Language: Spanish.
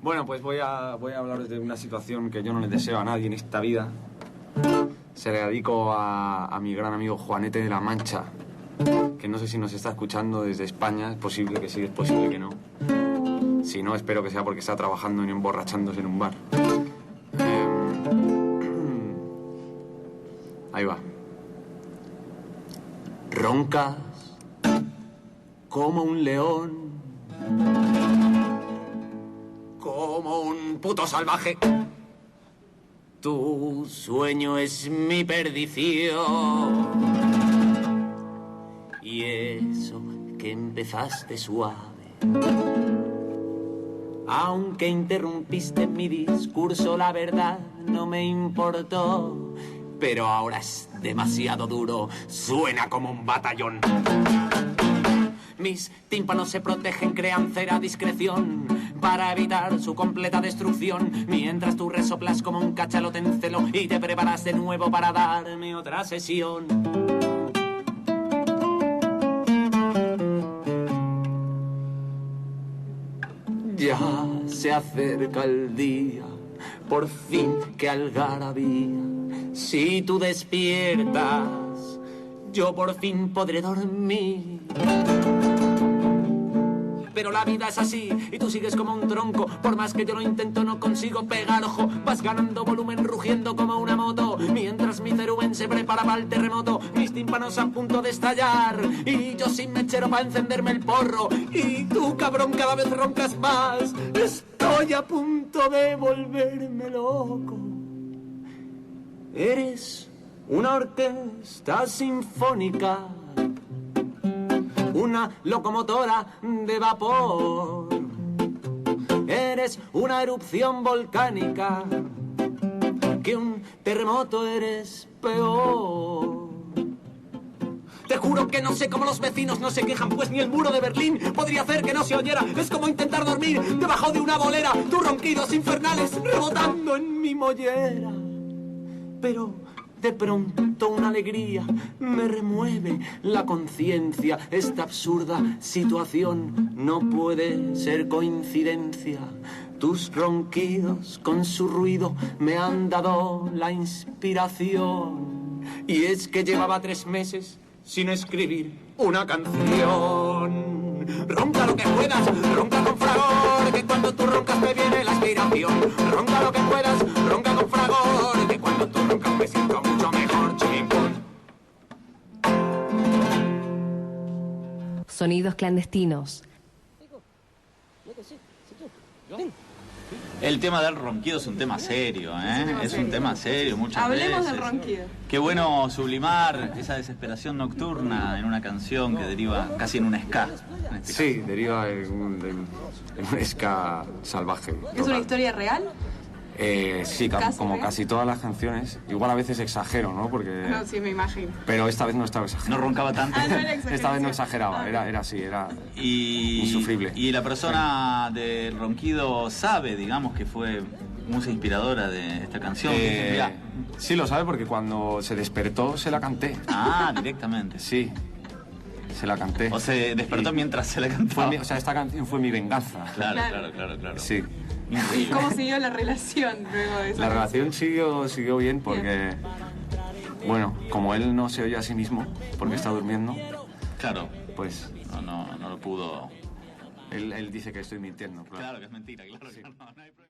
Bueno, pues voy a hablaros de una situación que yo no le deseo a nadie en esta vida. Se le dedico a mi gran amigo Juanete de la Mancha, que no sé si nos está escuchando desde España. Es posible que sí, es posible que no. Si no, espero que sea porque está trabajando y emborrachándose en un bar. Ahí va. Roncas como un león, como un puto salvaje. Tu sueño es mi perdición. Y eso que empezaste suave, aunque interrumpiste mi discurso, la verdad no me importó. Pero ahora es demasiado duro, suena como un batallón. Mis tímpanos se protegen, crean cera a discreción para evitar su completa destrucción, mientras tú resoplas como un cachalote en celo y te preparas de nuevo para darme otra sesión. Ya se acerca el día, por fin que algarabía. Si tú despiertas, yo por fin podré dormir. Pero la vida es así y tú sigues como un tronco. Por más que yo lo intento no consigo pegar ojo. Vas ganando volumen rugiendo como una moto, mientras mi cerumen se prepara para el terremoto. Mis tímpanos a punto de estallar y yo sin mechero para encenderme el porro. Y tú, cabrón, cada vez roncas más. Estoy a punto de volverme loco. Eres una orquesta sinfónica, una locomotora de vapor. Eres una erupción volcánica, que un terremoto eres peor. Te juro que no sé cómo los vecinos no se quejan, pues ni el muro de Berlín podría hacer que no se oyera. Es como intentar dormir debajo de una bolera, tus ronquidos infernales rebotando en mi mollera. Pero de pronto una alegría me remueve la conciencia. Esta absurda situación no puede ser coincidencia. Tus ronquidos con su ruido me han dado la inspiración. Y es que llevaba 3 meses sin escribir una canción. Ronca lo que puedas, ronca con fragor, que cuando tú roncas me viene la inspiración. Ronca lo que puedas, ronca con fragor, que cuando tú roncas me siento mucho mejor. Chimpón. Sonidos clandestinos. El tema del ronquido es un tema serio, ¿eh? Es un tema serio muchas veces. Hablemos del ronquido. Qué bueno sublimar esa desesperación nocturna en una canción que deriva casi en un ska. En este Sí, deriva en un ska salvaje. ¿Es una historia real? Sí, como real? casi todas las canciones. Igual a veces exagero, ¿no? Porque... No, sí, me imagino. Pero esta vez no estaba exagerando. No roncaba tanto. Ah, no era exageración. Esta vez no exageraba, era así, era insufrible. Y la persona del ronquido sabe, digamos, que fue musa inspiradora de esta canción. Sí, lo sabe porque cuando se despertó se la canté. Ah, directamente. Sí, se la canté. O se despertó mientras se la cantaba. Esta canción fue mi venganza. Claro. Sí. ¿Y cómo siguió la relación luego de eso? La relación siguió bien porque, bueno, como él no se oye a sí mismo porque está durmiendo, Claro. pues No lo pudo. él dice que estoy mintiendo. Claro que es mentira, claro. Sí. No hay problema.